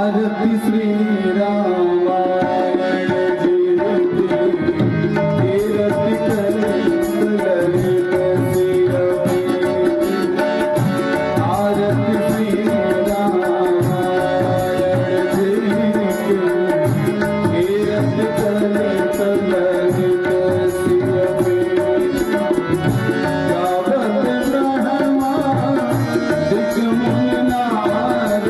आरती श्री रामायण जीवती कीरति करे ललित सिरवी आरती श्री रामायण जीवती कीरति करे ललित सिरवी गावत ब्रह्मा दिग्मुनि नारद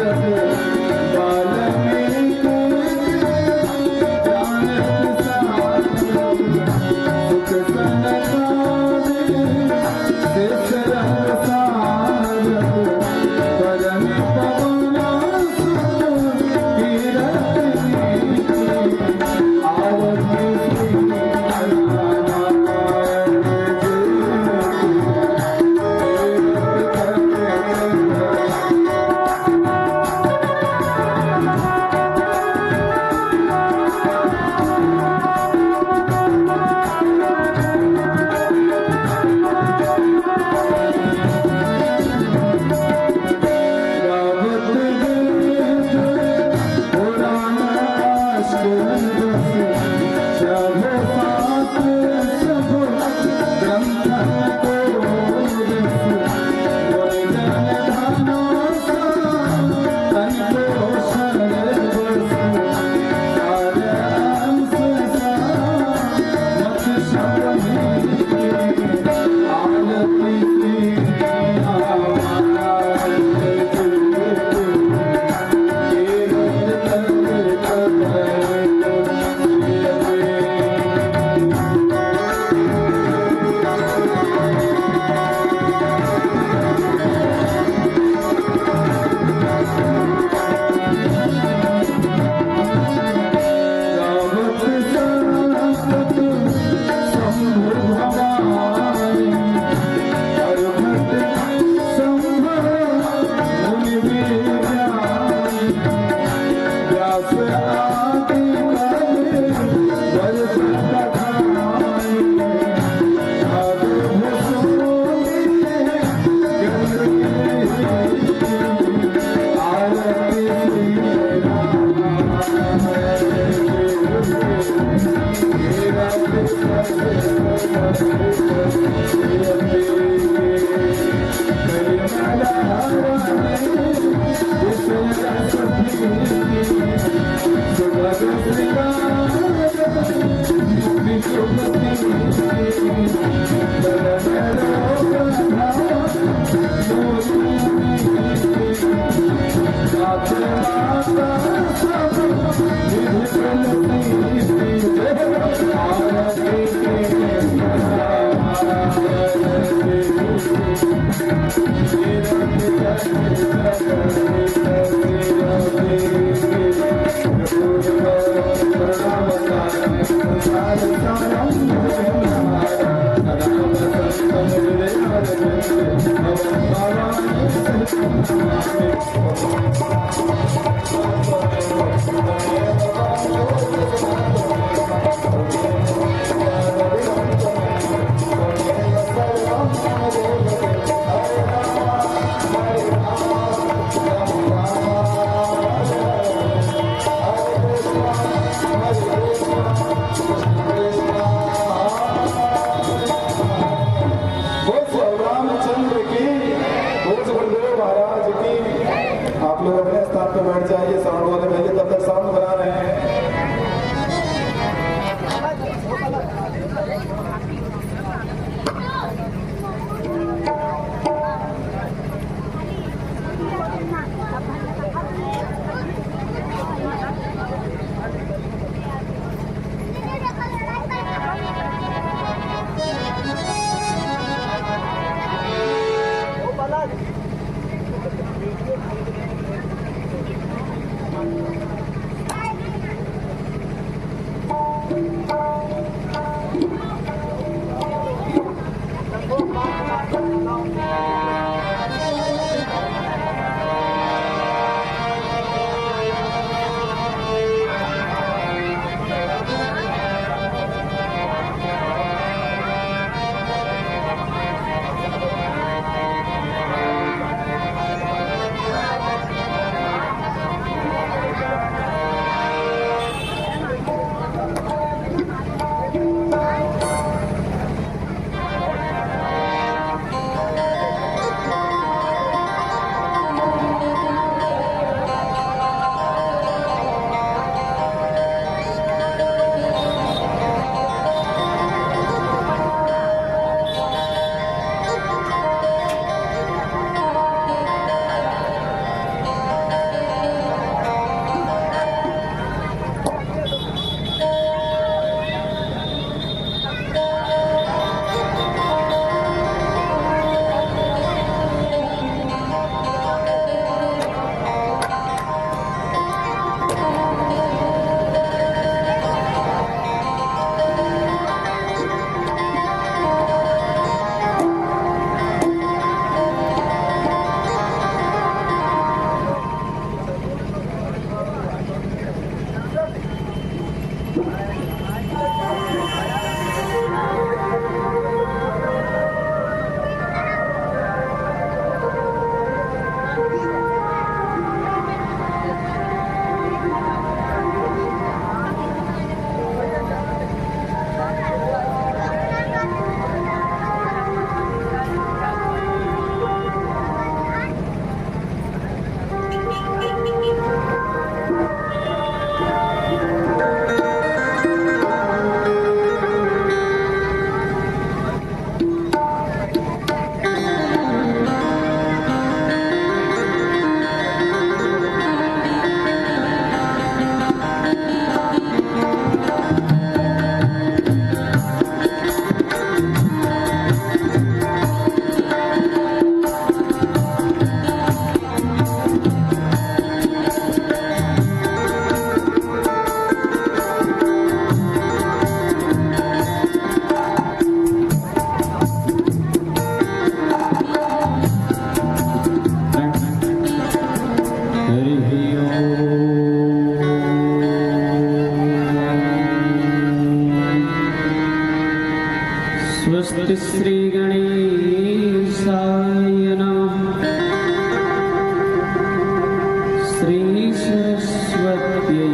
श्री सरस्वत्यै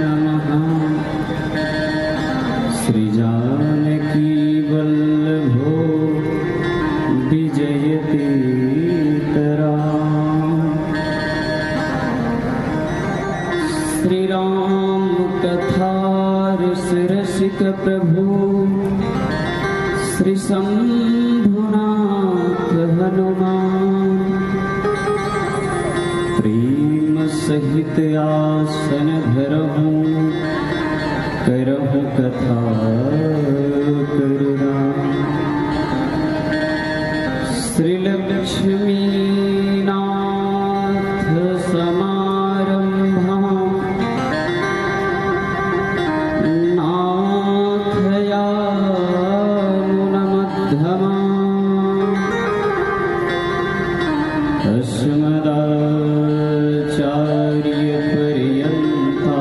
नमः। श्री जानकी वल्लभो विजयतीतराम। श्री राम कथा रसिक प्रभु श्री शंभुनाथ हनुमान। प्रेम सहित आसन धरहु करहु कथा करना। श्री लक्ष्मी नाथ समारंभा नाथयामुनमध्यमा। अस्मदाचार्यपर्यन्ता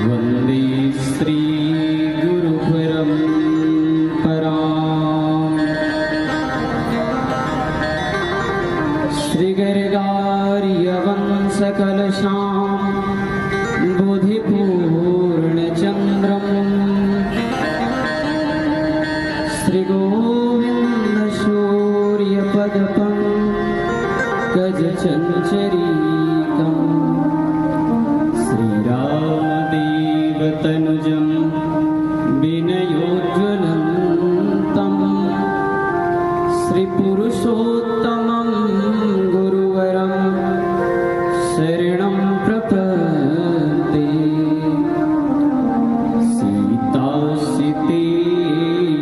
वन्दे श्रीगुरुपरम्पराम्। श्रीगर्गार्यवंशकलशाम् बुधिपूर्णचन्द्रम् श्रीगोविन्दसूर्यपदपङ्कजचञ्चरीकम्। श्रीरामदेवतनुजं विनयोज्ज्वलन्तम्। श्रीपुरुषोत्तमं गुरुवरं शरणं प्रपद्ये। सीतासिते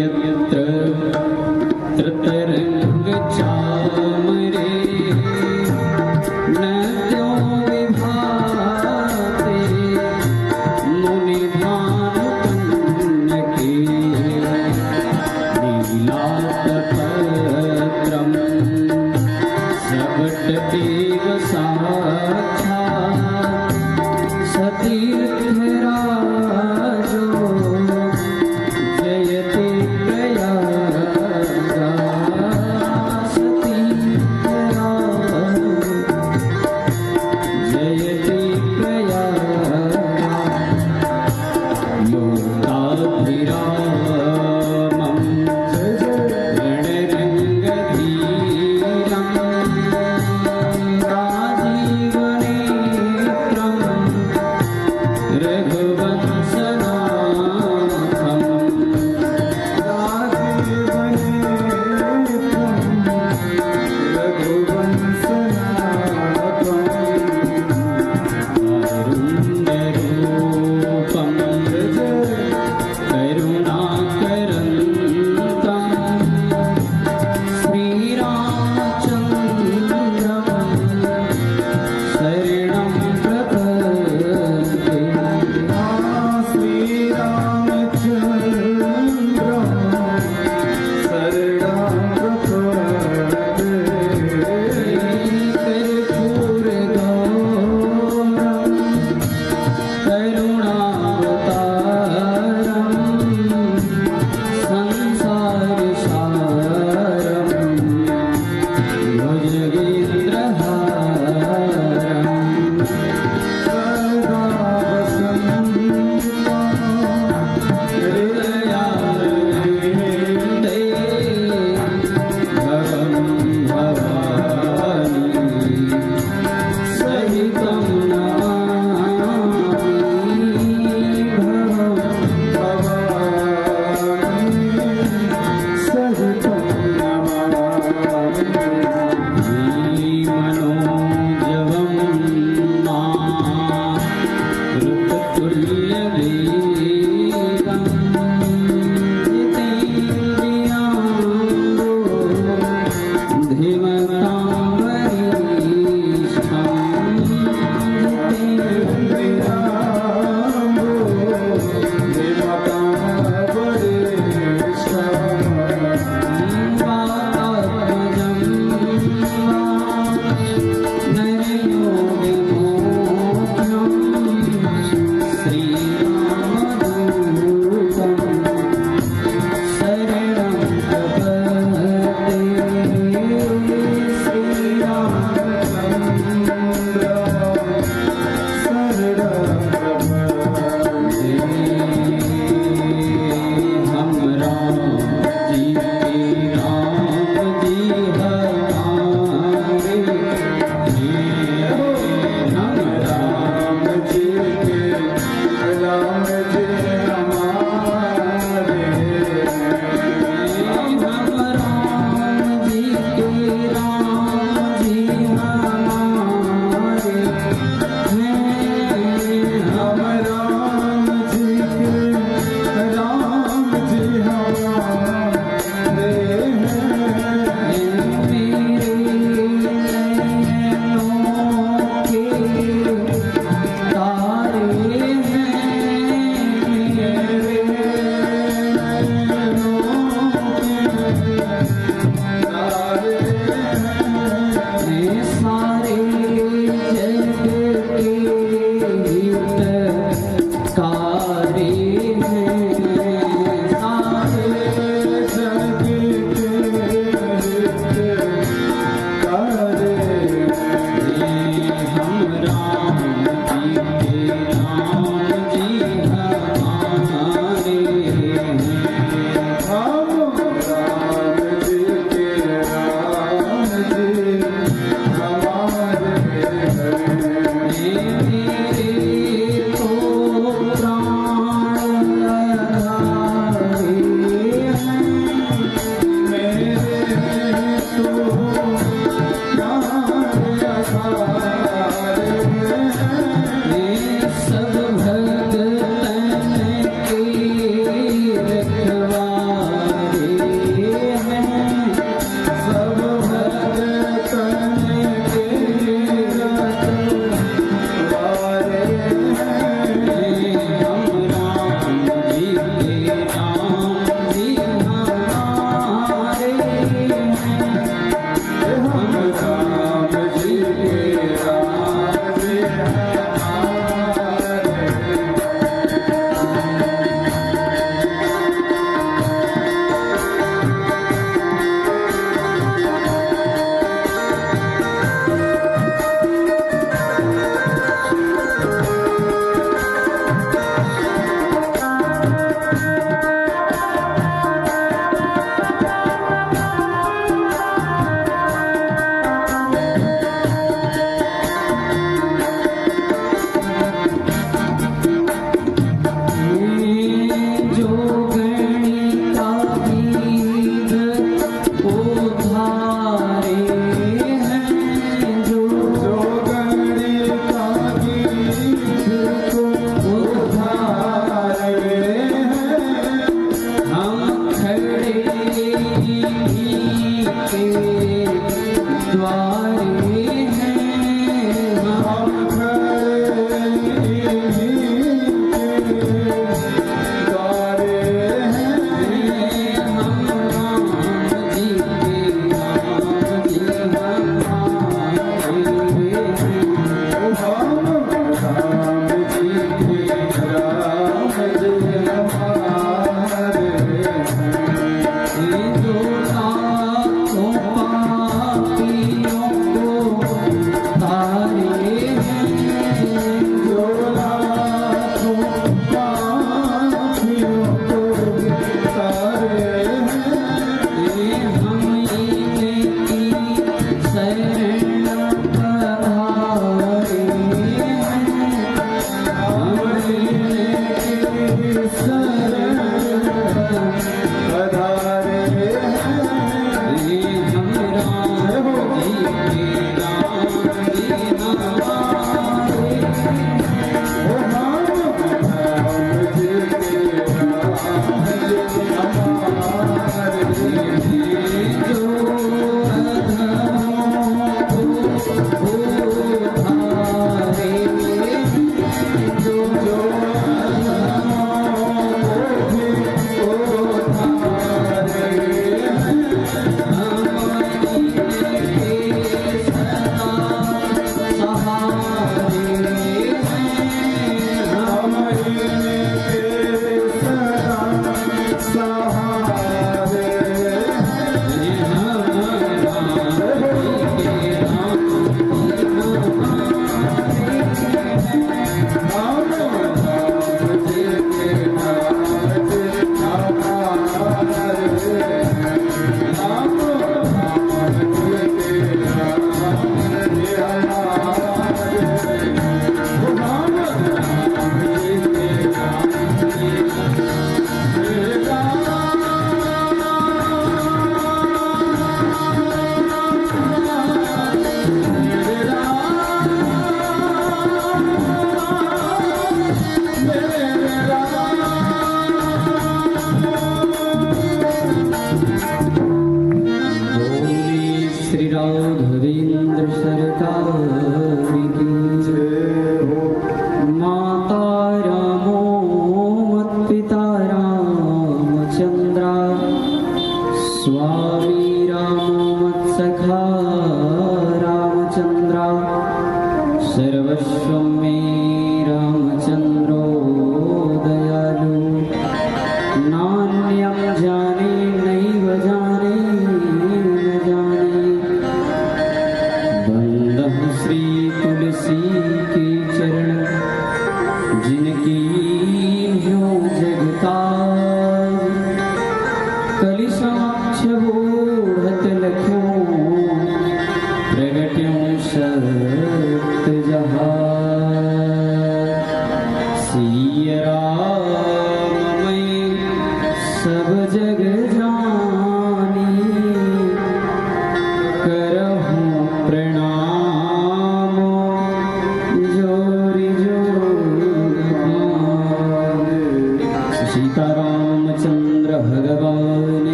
यत्र तत्रतरङ्गचामरे नद्यो विभाते मुनिभानुकन्यके। लीलापत्रं सबटदेव साक्षात् सतीर्थराजो जयते प्रयागराज। सतीर्थराजो जयते प्रयागराज। लोकाभिरामं रणरङ्गधीरं राजीवनेत्रं रघुवंशनाथं।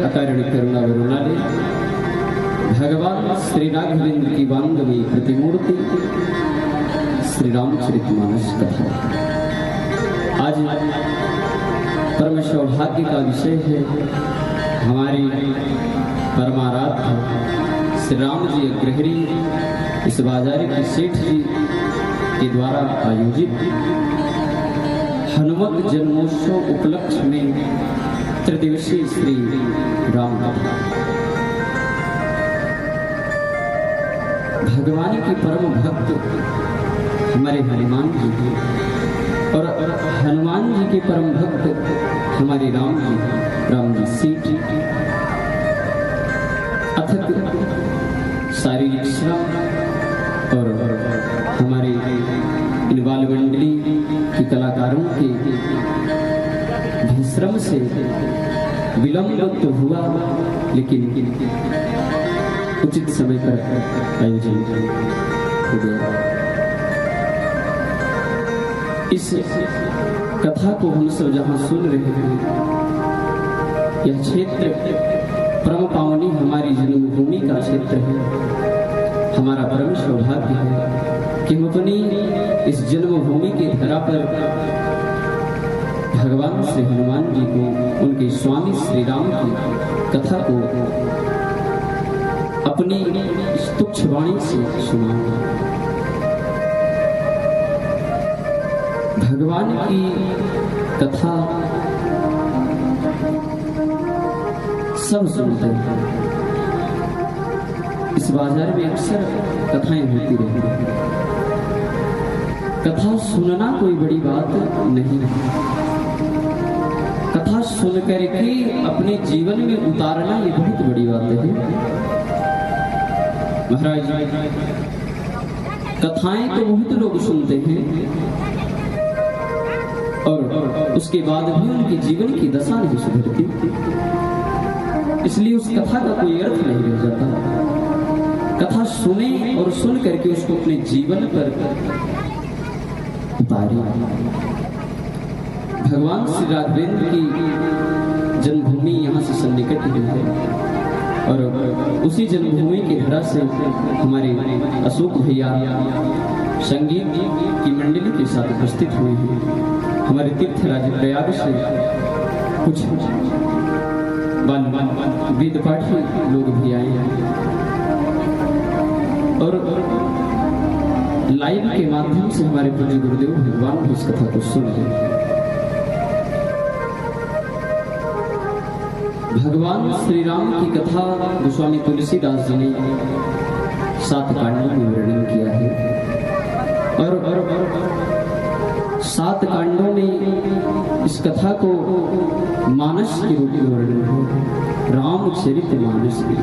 अकारण करुणा वरुणाले भगवान श्री राघवेंद्र की बांधवी प्रतिमूर्ति श्री रामचरितमानस कथा। आज परम सौभाग्य का विषय है हमारी परमाराध्य श्री राम जी अग्रहरी इस बाजारी के सेठ जी के द्वारा आयोजित हनुमत जन्मोत्सव उपलक्ष्य में त्रिदिवसीय श्री राम कथा। भगवान के परम भक्त हमारे हनुमान जी हैं और हनुमान जी के परम भक्त हमारे राम जी सेठ अथक शारीरिक श्रम और हमारे इन बाल मंडली की कलाकारों के भी श्रम से विलंब तो हुआ, लेकिन उचित समय पर आयोजन हो गया। इस कथा को हम सब जहां सुन रहे हैं, यह क्षेत्र परम पावनी हमारी जन्मभूमि का क्षेत्र है। हमारा परम सौभाग्य है कि हम अपनी इस जन्मभूमि के धरा पर भगवान श्री हनुमान जी को, उनके स्वामी श्री राम की कथा को अपनी इस तुच्छ वाणी से सुनाऊंगा। भगवान की कथा सब सुनते हैं। इस बाजार में अक्सर कथाएं होती रहती हैं। कथा सुनना कोई बड़ी बात नहीं है। कथा सुन करके अपने जीवन में उतारना ये बहुत बड़ी बात है। महाराज, कथाएं तो बहुत लोग सुनते हैं और उसके बाद भी उनके जीवन की दशा नहीं सुधरती, इसलिए उस कथा का कोई अर्थ नहीं रह जाता। कथा सुने और सुन करके उसको अपने जीवन पर उतारे। भगवान श्री राघवेंद्र की जन्मभूमि यहाँ से सन्निकट हुई है और उसी जन्मभूमि के धरा से हमारे अशोक भैया संगीत की मंडली के साथ उपस्थित हुए हैं। हमारे तीर्थराज प्रयाग से कुछ वेद पाठी लोग भी आए हैं और लाइव के माध्यम से हमारे पूज्य गुरुदेव भगवान भी इस कथा को सुन रहे हैं। भगवान श्री राम की कथा गोस्वामी तुलसीदास जी ने 7 कांडों में वर्णन किया है और 7 कांडों में इस कथा को मानस के रूप में वर्णन है, रामचरित मानस की।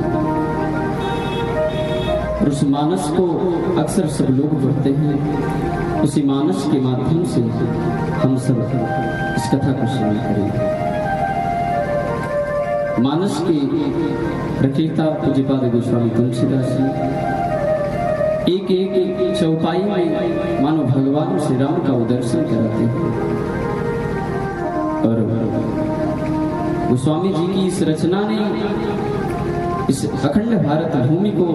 और उस मानस को अक्सर सब लोग पढ़ते हैं। उसी मानस के माध्यम से हम सब इस कथा को श्रवण करेंगे। मानस के रचयिता पूज्यपाद गोस्वामी तुलसीदास जी एक चौपाई में मानो भगवान श्री राम का दर्शन कराते हैं और गोस्वामी जी की इस रचना ने इस अखंड भारत भूमि को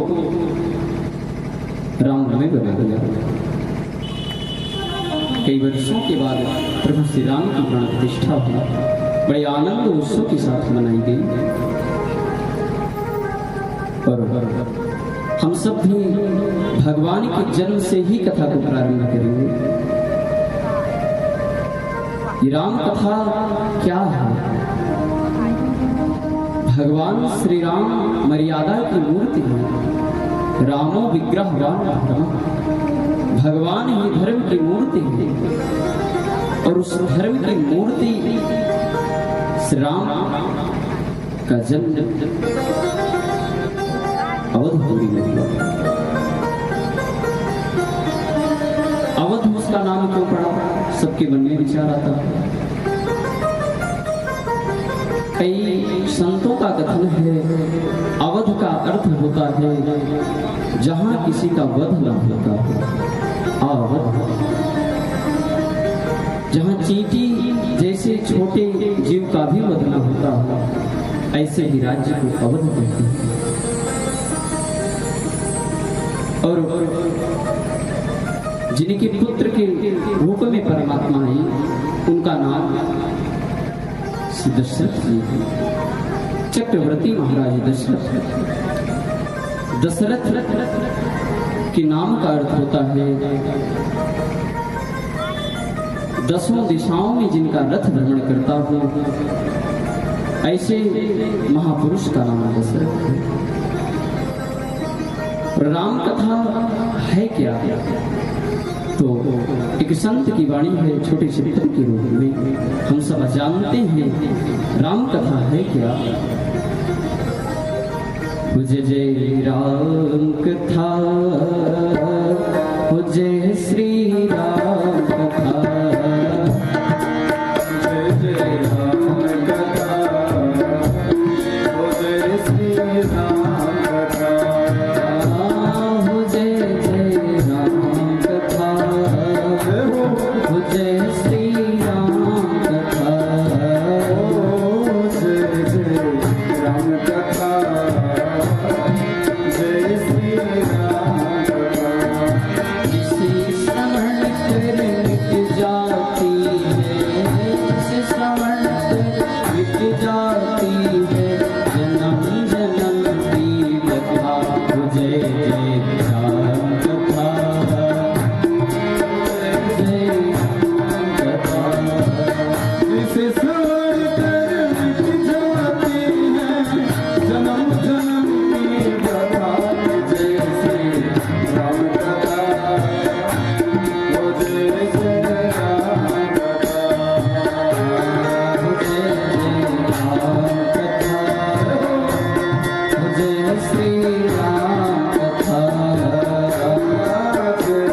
राममय बना दिया। कई वर्षों के बाद प्रभु श्री राम की प्राण प्रतिष्ठा हुई, बड़े आनंद उत्सव के साथ मनाई गई और हम सब भी भगवान के जन्म से ही कथा को प्रारंभ करेंगे। ये राम कथा क्या है? भगवान श्री राम मर्यादा की मूर्ति है। रामो विग्रहवान धर्म, भगवान ही धर्म की मूर्ति है और उस धर्म की मूर्ति श्री राम का जन्म अवधपुरी में हुआ। अवध उसका नाम क्यों पड़ा? सबके मन में विचार आता है। कई संतों का कथन है अवध का अर्थ होता है जहां किसी का वध न होता है। अवध जहां चींटी जैसे छोटे जीव का भी वध न होता है, ऐसे ही राज्य को अवध कहते हैं। और जिनके पुत्र के रूप में परमात्मा है, उनका नाम दशरथ जी है। चक्रवर्ती महाराज दशरथ के नाम का अर्थ होता है दसों दिशाओं में जिनका रथ भ्रमण करता हो, ऐसे महापुरुष का नाम दशरथ है। राम कथा है क्या? तो एक संत की वाणी है छोटे चित्र के रूप में, हम सब जानते हैं राम कथा है क्या। जय जय राम कथा, जय श्री राम कथा, जय जय राम कथा, जय श्री राम कथा, जय जय राम कथा, जय श्री राम कथा, जय जय राम कथा, जय श्री राम कथा। जिसे श्रवण कर मिट जाती है, जिसे श्रवण कर मिट जाती है जन्म जन्म की कथा। जय जय राम कथा, जय राम कथा, जिसे श्रवण कर मिट जाती है जन्म जन्म की कथा। जय श्री राम कथा, ओ जय जय राम कथा, जय श्री राम कथा, जय जय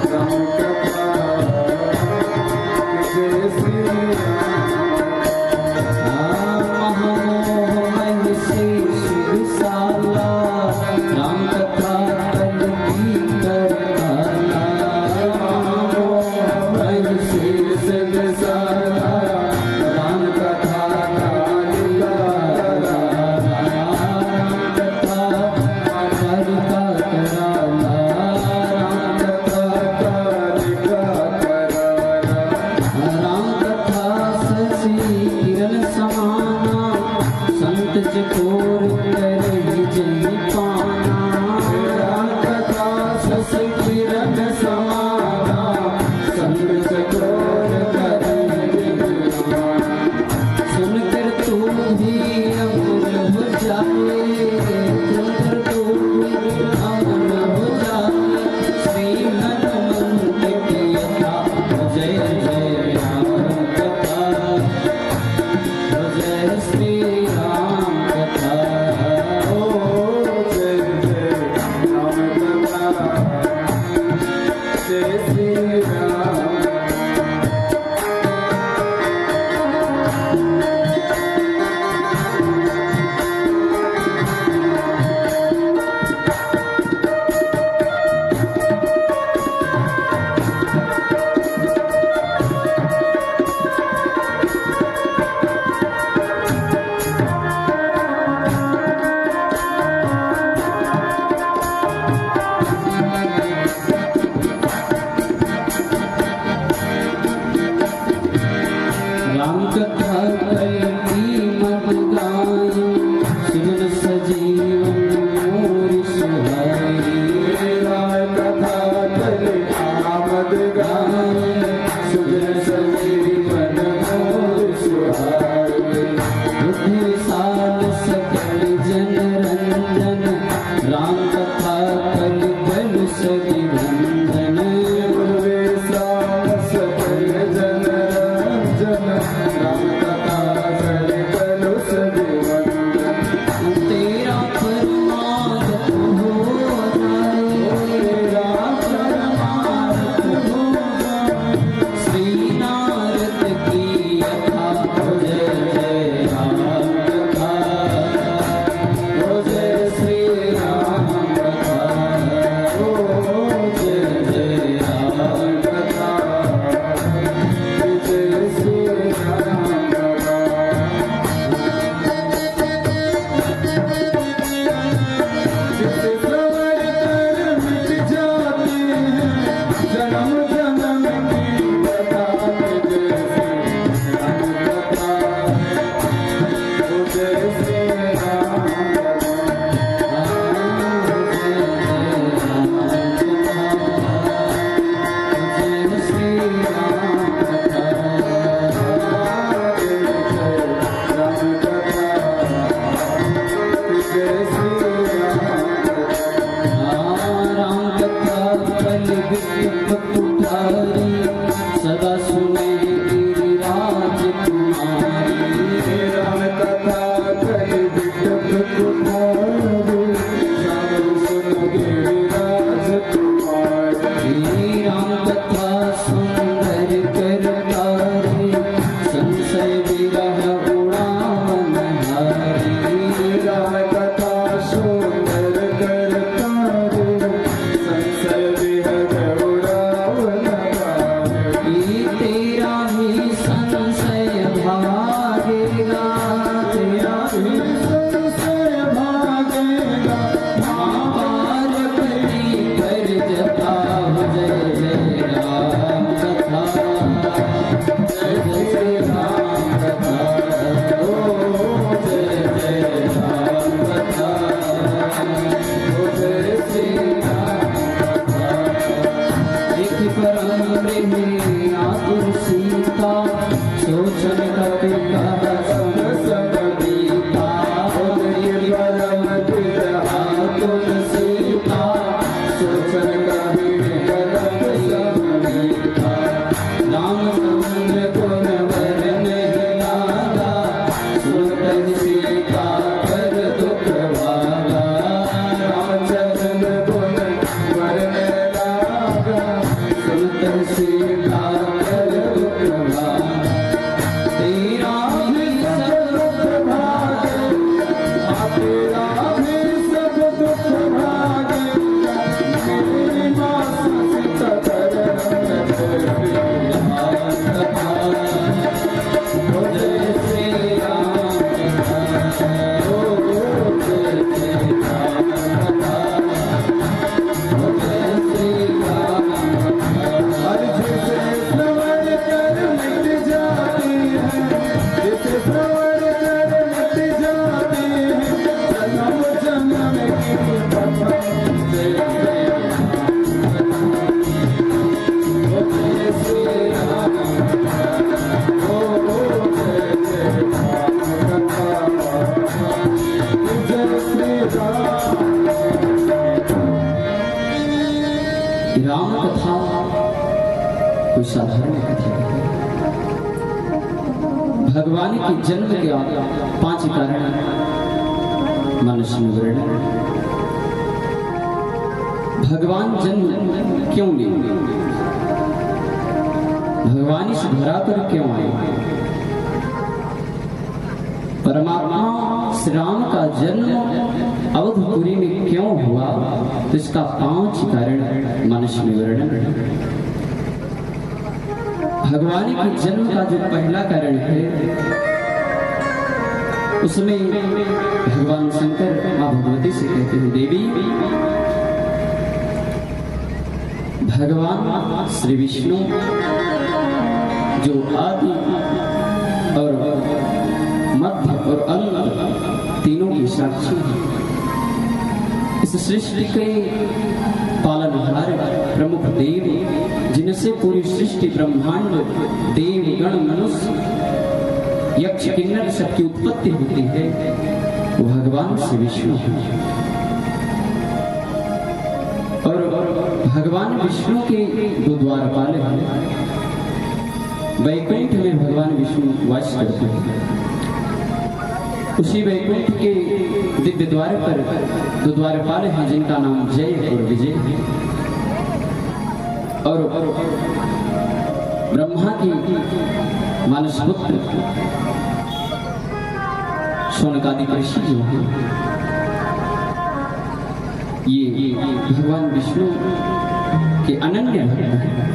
राम कथा, जय श्री राम महामोह महिषी शिवसाला, राम कथा कल की करताला। महामोह महिषी शिवसाला, राम कथा काली कराला। राम कथा काली कराला, राम कथा राम कथा ससी किरण समाना, संत चकोर कर जय पाना। राम कथा ससी किरण समाना, संत चकोर कर जय पाना। सुनकर तू भी अमर हो जाए, सुनकर तू भी अमर हो जाए श्री हनुमंत की कथा। जय जय राम कथा, जय श्री राम कथा, ओ जय जय राम कथा, जय श्री राम। राम कथा कई मत गाई, सुन सजीवन मोर सुहाई। राम कथा कल आमद गाई, सुन संजीवन मोर सुहाई। बुद्धि विशाल सकल जन रंजन, राम कथा कल बल सखी बंधन। सकल जन रंजन, राम सोचन कपि कहा संग संग बीता ये परम विरहा तुलसी का सोचन कभी कदम सब मीठा राम समुद्र गुण वर्णन लागा सुनत सीता कर दुख भागा रामचंद्र गुण वरने लागा सुनत सीता कर दुख भागा तेरा भी सब दुख भागे तेरा भी सब दुख भागे मेरी माँ सीता राम कथा कोई साधारण कथा नहीं। भगवान के जन्म के 5 कारण मनुष्य में वर्णन। भगवान जन्म क्यों लिए, भगवान इस धरा पर क्यों आए, परमात्मा श्री राम का जन्म अवधपुरी में क्यों हुआ, तो इसका 5 कारण मनुष्य में वर्णन। भगवान के जन्म का जो पहला कारण है, उसमें भगवान शंकर मां भगवती से कहते हैं, देवी भगवान श्री विष्णु जो आदि और मध्य और अंत तीनों की साक्षी है, इस सृष्टि के पालनहार प्रमुख देव, जिनसे पूरी सृष्टि ब्रह्मांड देव गण मनुष्य यक्ष किन्नर सबकी उत्पत्ति होती है, वो भगवान श्री विष्णु है। और भगवान विष्णु के 2 द्वारपाल हैं। वैकुंठ में भगवान विष्णु वास करते हैं। उसी वैकुंठ के दिव्य द्वार पर 2 द्वारपाल हैं, जिनका नाम जय और विजय है। और ब्रह्मा की मानस पुत्र शौनकादि ऋषि जो हैं, ये भगवान विष्णु के अनन्य भक्त हैं।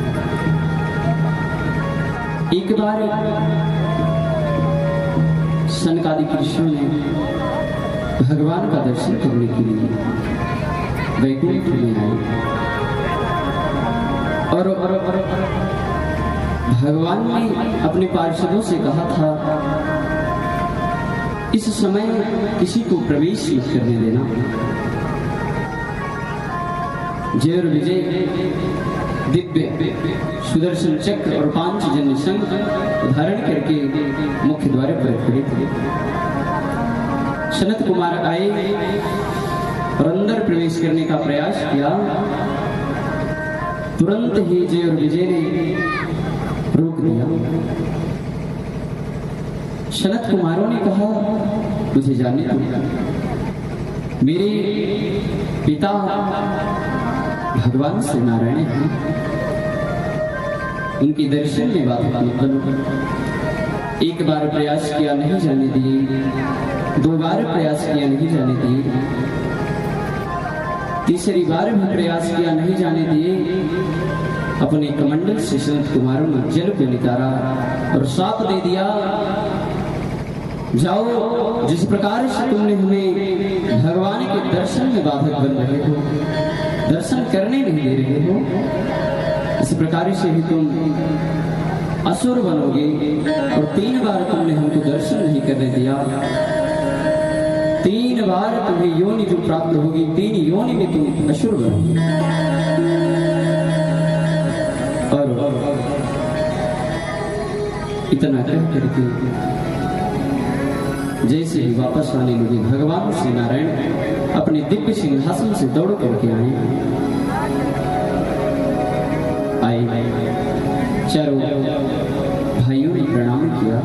एक बार शौनकादि ऋषियों ने भगवान का दर्शन करने के लिए वैकुंठ में आए और भगवान ने अपने पार्षदों से कहा था, इस समय किसी को प्रवेश मत करने देना। जय और विजय दिव्य सुदर्शन चक्र और 5 जन्य शंख धारण करके मुख्य द्वार पर खड़े थे। सनत कुमार आए और अंदर प्रवेश करने का प्रयास किया। तुरंत ही जय और विजय ने रोक दिया। सनत कुमारों ने कहा, मुझे जाने दो, मेरे पिता भगवान श्री नारायण हैं, उनके दर्शन में बाधा मत बनो। एक बार प्रयास किया, नहीं जाने दिए। 2 बार प्रयास किया, नहीं जाने दिए। तीसरी बार भी प्रयास किया, नहीं जाने दिए। अपने कमंडल से संत कुमारों ने जल को निकाला और साप दे दिया, जाओ, जिस प्रकार से तुमने हमें भगवान के दर्शन में बाधक बन रहे हो, दर्शन करने नहीं दे रहे हो, इस प्रकार से ही तुम असुर बनोगे। और 3 बार तुमने हमको दर्शन नहीं करने दिया, 3 बार तुम्हें योनि जो प्राप्त होगी, 3 योनि में तुम असुर बनोगे। और इतना कह करके जैसे ही वापस आने लगे, भगवान श्री नारायण अपने दिव्य सिंहासन से दौड़ करके आए। चारों भाइयों ने प्रणाम किया।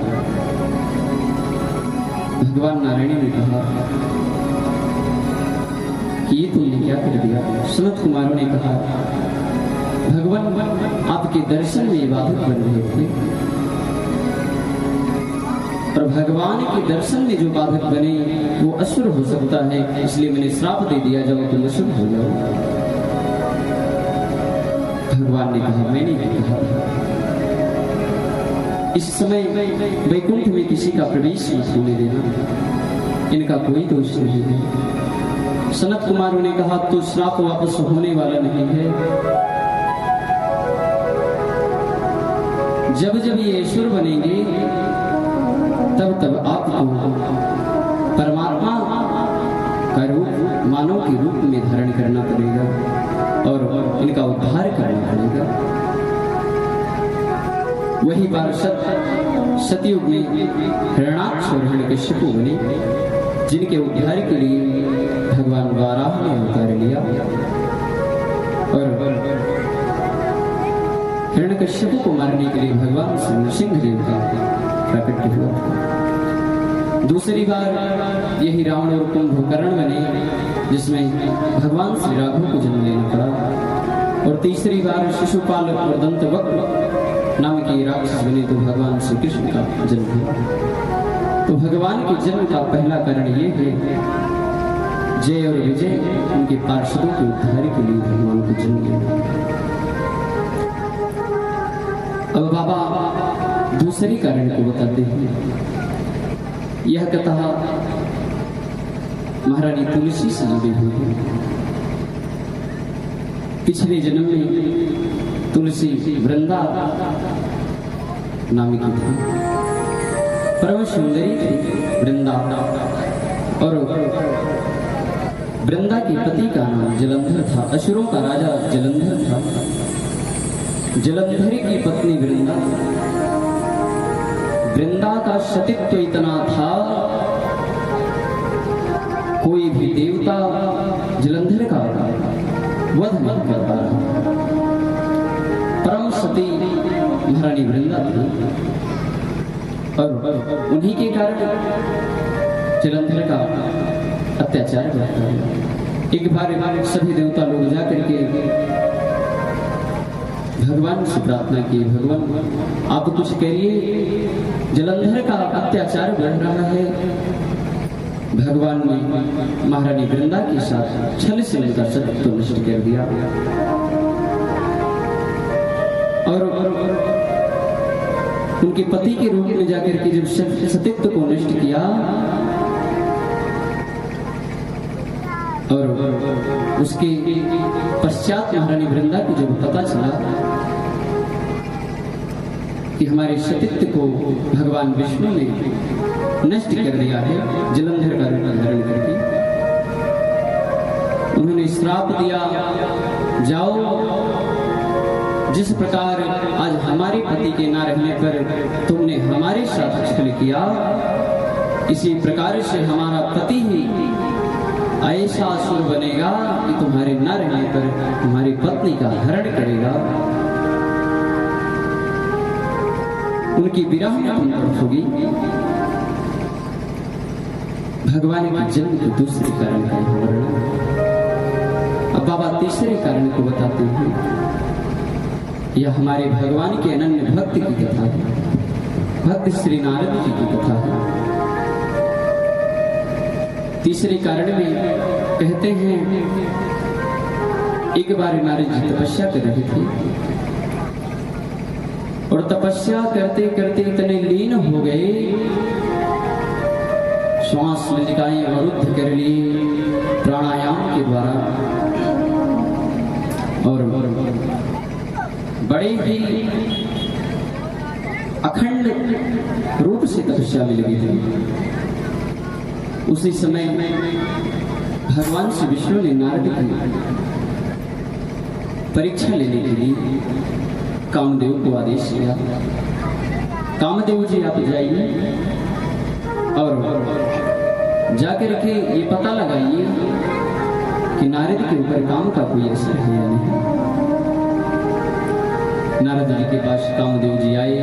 भगवान नारायण ने कहा कि ये तुमने क्या कर दिया? सनत कुमारों ने कहा, भगवान आपके दर्शन में बाधक बन रहे थे, और भगवान के दर्शन में जो बाधक बने वो असुर हो सकता है, इसलिए मैंने श्राप दे दिया, जाओ तुम असुर हो जाओ। भगवान ने कहा, मैंने नहीं कहा। इस समय वैकुंठ में किसी का प्रवेश मत होने देना, इनका कोई दोष नहीं है। सनत कुमारों ने कहा, तो श्राप वापस होने वाला नहीं है। जब जब ये असुर बनेंगे तब तब आपको परमात्मा का रूप, मानव के रूप में धारण करना पड़ेगा और इनका उद्धार करना पड़ेगा। वही बार सतयुग में हिरण्याक्ष और हिरण्यकश्यप बने, जिनके उद्धार के लिए भगवान वाराह ने अवतार लिया और हिरण्यकश्यप को मारने के लिए भगवान श्री नृसिंह देव का प्रकट हुआ था। दूसरी बार यही रावण और कुंभकर्ण बने, जिसमें भगवान श्री राघव को जन्म लेना पड़ा। और तीसरी बार शिशुपाल और दंतवक्र नाम के राक्षस बने, तो भगवान श्री कृष्ण का जन्म हुआ। तो भगवान के जन्म का पहला कारण ये है, जय और विजय उनके पार्षदों के उद्धार के लिए भगवान को जन्म लिया। अब बाबा दूसरी कारण को बताते हैं। यह कथा महारानी तुलसी से जुड़ी हुई है। पिछले जन्म में तुलसी वृंदा नाम की थी, परम सुंदरी थी वृंदा, और वृंदा के पति का नाम जलंधर था। असुरों का राजा जलंधर था। जलंधर की पत्नी वृंदा। वृंदा का सतीत्व इतना था, कोई भी देवता जलंधर का वध नहीं कर पा रहा। परम सती महारानी वृंदा थी, और उन्हीं के कारण जलंधर का अत्याचार बढ़ता है। एक बार सभी देवता लोग जाकर के भगवान से प्रार्थना की, भगवान आप कुछ करिए, जलंधर का अत्याचार बढ़ रहा है। भगवान ने महारानी वृंदा के साथ छल से उनका सतीत्व नष्ट कर दिया, और उनके पति के रूप में जाकर के जब सतीत्व को नष्ट किया, और उसके पश्चात महारानी वृंदा को जब पता चला कि हमारे सतीत्व को भगवान विष्णु ने नष्ट कर दिया है जलंधर का रूप धारण करके, उन्होंने श्राप दिया, जाओ जिस प्रकार आज हमारे पति के ना रहने पर तुमने हमारे साथ छल किया, इसी प्रकार से हमारा पति ही ऐसा असुर बनेगा कि तुम्हारे न रहने पर तुम्हारी पत्नी का हरण करेगा, उनकी विरह में तुम तड़पोगी। भगवान के जन्म के दूसरे कारण का वर्णन। अब बाबा तीसरे कारण को बताते हैं। यह हमारे भगवान के अनन्य भक्त की कथा है, भक्त श्री नारद जी की कथा है। तीसरे कारण में कहते हैं, एक बार नारद जी तपस्या कर रहे थे, और तपस्या करते करते इतने लीन हो गए, श्वास नलिकाएं अवरुद्ध कर ली प्राणायाम के द्वारा, और बड़े ही अखंड रूप से तपस्या में लगे थे। उसी समय भगवान श्री विष्णु ने नारद की परीक्षा लेने के लिए कामदेव को आदेश दिया। कामदेव जी आप जाइए और जाकर के ये पता लगाइए कि नारद के ऊपर काम का कोई असर है या नहीं। नारद जी के पास कामदेव जी आए,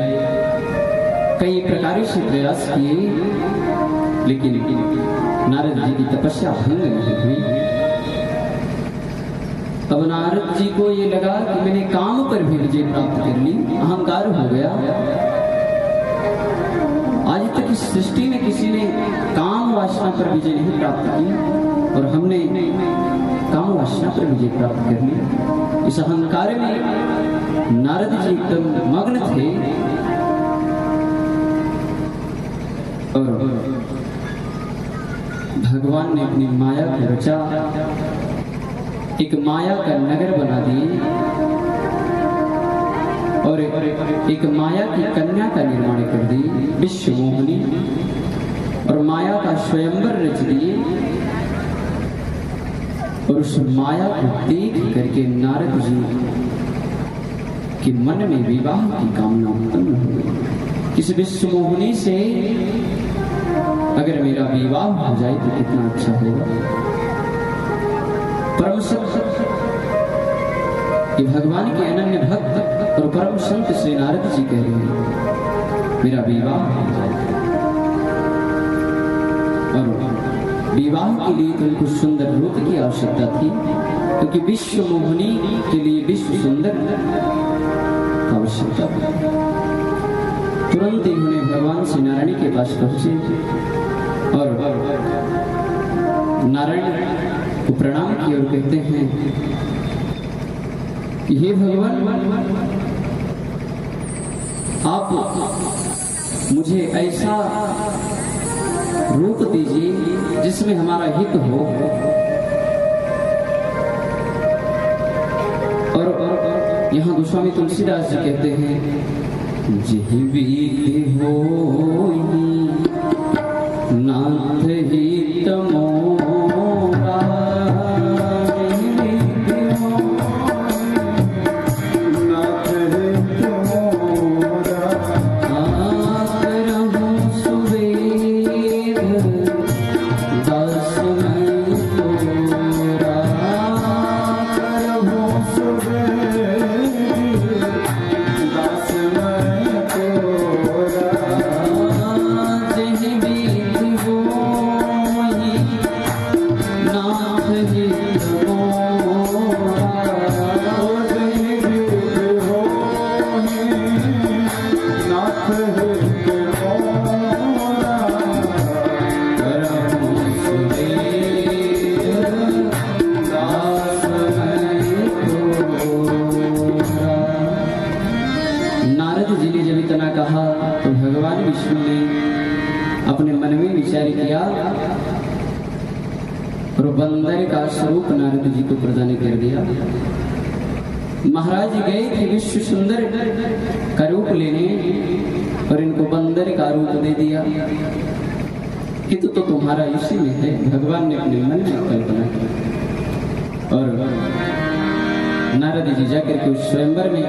कई प्रकार से प्रयास किए, लेकिन नारद जी की तपस्या भंग नहीं हुई। अब नारद जी को ये लगा कि मैंने काम पर भी विजय प्राप्त कर ली, अहंकार हो गया। आज तक इस सृष्टि में किसी ने काम वासना पर विजय नहीं प्राप्त की और हमने काम वासना पर विजय प्राप्त कर ली। इस अहंकार में नारद जी एकदम मग्न थे और भगवान ने अपनी माया को रचा, एक माया का नगर बना दिए और एक माया की कन्या का निर्माण कर दी, विश्व मोहिनी, और माया का स्वयंवर रच दिए। और उस माया को देख करके नारद जी के मन में विवाह की कामना उत्पन्न हो गई। इस विश्व मोहिनी से अगर मेरा विवाह हो जाए तो कितना अच्छा होगा। परम संत ये भगवान के अनन्य भक्त और परम संत श्री नारद जी कह रहे हैं मेरा विवाह हो जाए। और विवाह के लिए तो उनको सुंदर रूप की आवश्यकता थी, क्योंकि विश्व मोहिनी के लिए विश्व सुंदर आवश्यकता थी। तुरंत ही उन्हें भगवान श्री नारायण के पास पहुंचे और नारायण को प्रणाम किए और कहते हैं कि हे भगवान, आप मुझे ऐसा रूप दीजिए जिसमें हमारा हित हो और यहाँ गोस्वामी तुलसीदास जी कहते हैं जीवित होई नाथ हित मोरा, नाथ हित मोरा, आकरहु सुवेद दास मैं तोरा, करहु सुबेद दास मैं तोरा। जहि बीत होई नाथ हित मोरा, करहु सुवेद दास मैं तोरा। नारद जी ने जब इतना कहा तो भगवान विष्णु ने अपने मन में विचार किया और बंदर का स्वरूप नारद जी को प्रदान कर दिया। महाराज गए थे विश्व सुंदर का रूप लेने और इनको बंदर का रूप दे दिया। हित तो तुम्हारा इसी में है, भगवान ने अपने मन में कल्पना की। और नारद जी जाकर के उस स्वयंवर में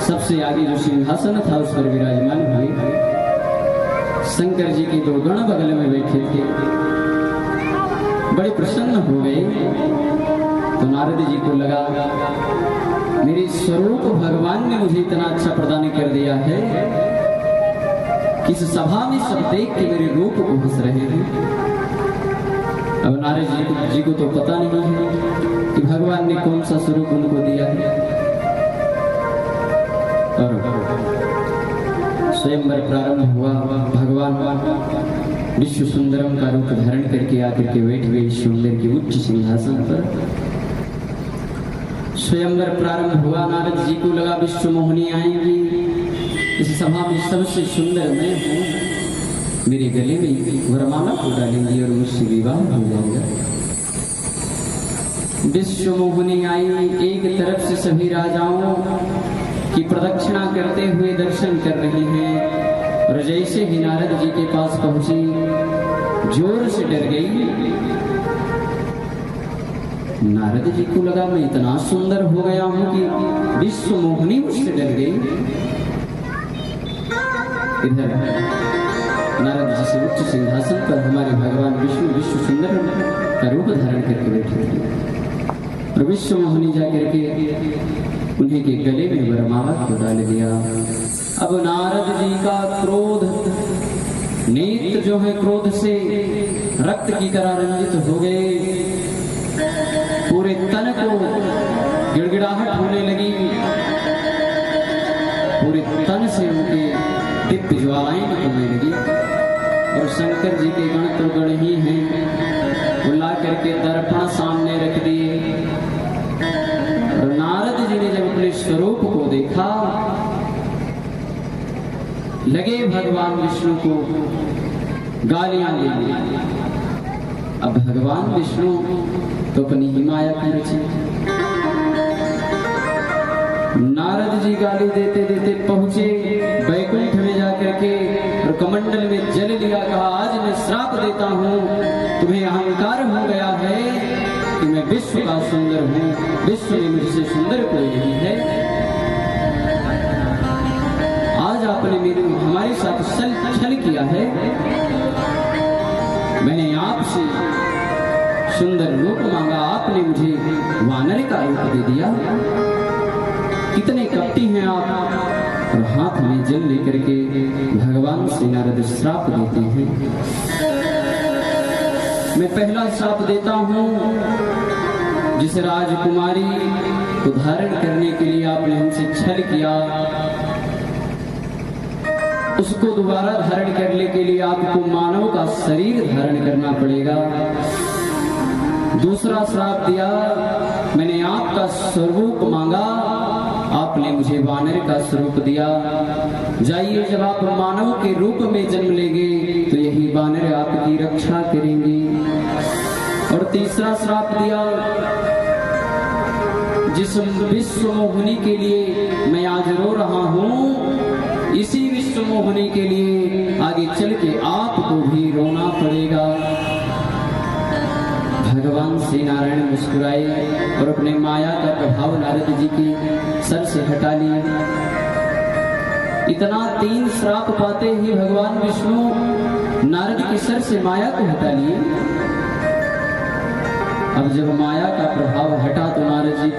सबसे आगे जो सिंहासन था उस पर विराजमान हुए। शंकर जी के 2 गण बगल में बैठे थे, बड़े प्रसन्न हो गए। तो नारद जी को लगा मेरे स्वरूप भगवान ने मुझे इतना अच्छा प्रदान कर दिया है कि इस सभा में सब देख के मेरे रूप को हंस रहे हैं। अब नारद जी को तो पता नहीं है कि भगवान ने कौन सा स्वरूप उनको दिया है। और स्वयंवर प्रारंभ हुआ, भगवान विश्व सुंदरम का रूप धारण करके आकर के बैठ गए सुंदर के उच्च सिंहासन पर। स्वयंवर प्रारंभ हुआ, नारद जी को लगा विश्व मोहिनी आएंगी, इस सभा में सबसे सुंदर मैं हूँ, मेरे गले में वरमाला को डालेंगी और मुझसे विवाह हो जाएगा। विश्व मोहिनी आई, एक तरफ से सभी राजाओं की प्रदक्षिणा करते हुए दर्शन कर रही हैं और जैसे ही नारद जी के पास पहुंची जोर से डर गई। नारद जी को लगा मैं इतना सुंदर हो गया हूं कि विश्व मोहिनी मुझसे डर गई। इधर नारद जी से उच्च सिंहासन पर हमारे भगवान विष्णु विश्व सुंदर का रूप धारण करके बैठे थे और विश्व मोहिनी जा करके उन्हीं के गले में वरमाला को डाल दिया। अब नारद जी का क्रोध, नेत्र जो है क्रोध से रक्त की तरह रंजित हो गए, पूरे तन को गिड़गिड़ाहट होने लगी, पूरे तन से उनके दिव्य ज्वालाएं निकलने लगी। और शंकर जी के गण तो गण ही हैं, बुला करके दर्पण सामने रख दिए। और नारद जी ने जब अपने स्वरूप को देखा, लगे भगवान विष्णु को गालियां देने। अब भगवान विष्णु तो अपनी ही माया की रची। नारद जी गाली देते देते पहुंचे वैकुंठ में जाकर के और कमंडल में जल लिया, कहा आज मैं श्राप देता हूं, तुम्हें अहंकार हो गया है कि मैं विश्व का सुंदर हूं, विश्व में मुझसे सुंदर कोई नहीं है। आज आपने मेरे हमारे साथ छल किया है। मैंने आपसे सुंदर रूप मांगा, आपने मुझे वानर का रूप दे दिया। कितने कपटी हैं आप। और हाथ में जल लेकर के भगवान से नारद श्राप देते हैं। मैं पहला श्राप देता हूं, जिस राजकुमारी को धारण करने के लिए आपने हमसे छल किया, उसको दोबारा धारण करने के लिए आपको मानव का शरीर धारण करना पड़ेगा। दूसरा श्राप दिया, मैंने आपका स्वरूप मांगा, आपने मुझे वानर का स्वरूप दिया। जाइए, जब आप मानव के रूप में जन्म लेंगे तो यही वानर आपकी रक्षा करेंगे। और तीसरा श्राप दिया, जिस विश्व मोहिनी के लिए मैं आज रो रहा हूं, इसी विश्व मोहिनी के लिए आगे चल के आपको भी रोना पड़ेगा। भगवान श्री नारायण मुस्कुराए और अपने माया का प्रभाव नारद जी के सर से हटा लिया। इतना 3 श्राप पाते ही भगवान विष्णु नारद के सर से माया को हटा लिए। अब जब माया का प्रभाव हटा तो नारद जी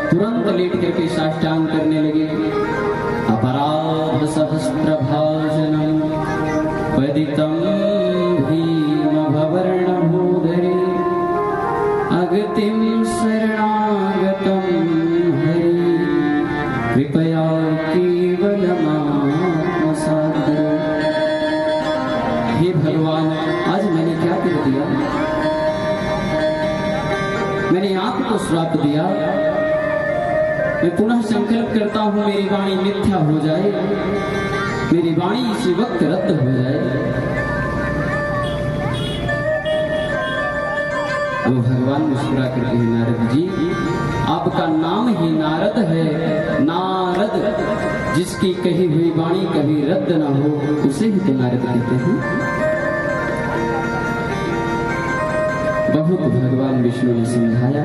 तुरंत लेट करके साष्टांग करने लगे। अपराध सहस्त्र भाजनम पदितम भीम भवर्णभूधरे अगतिम शरणागतम हरि कृपया केवलमात्म साधु। हे भगवान, आज मैंने क्या कर दिया? मैंने आपको श्राप दिया। मैं पुनः संकल्प करता हूं मेरी वाणी मिथ्या हो जाए, मेरी वाणी इसी वक्त रद्द हो जाए। वो भगवान मुस्कुरा कर कहे, नारद जी, आपका नाम ही नारद है। नारद, जिसकी कही हुई वाणी कभी रद्द ना हो, उसे ही तो नारद कहते हैं। बहुत भगवान विष्णु ने समझाया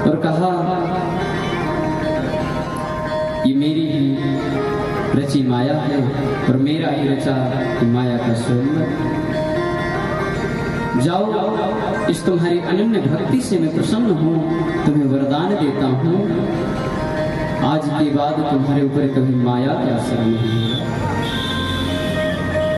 और कहा, ये मेरी ही रची माया है और मेरा ही रचा माया का स्वयंवर। जाओ, इस तुम्हारी अनन्य भक्ति से मैं प्रसन्न हूँ, तुम्हें वरदान देता हूँ, आज के बाद तुम्हारे ऊपर कभी माया का असर नहीं होगा।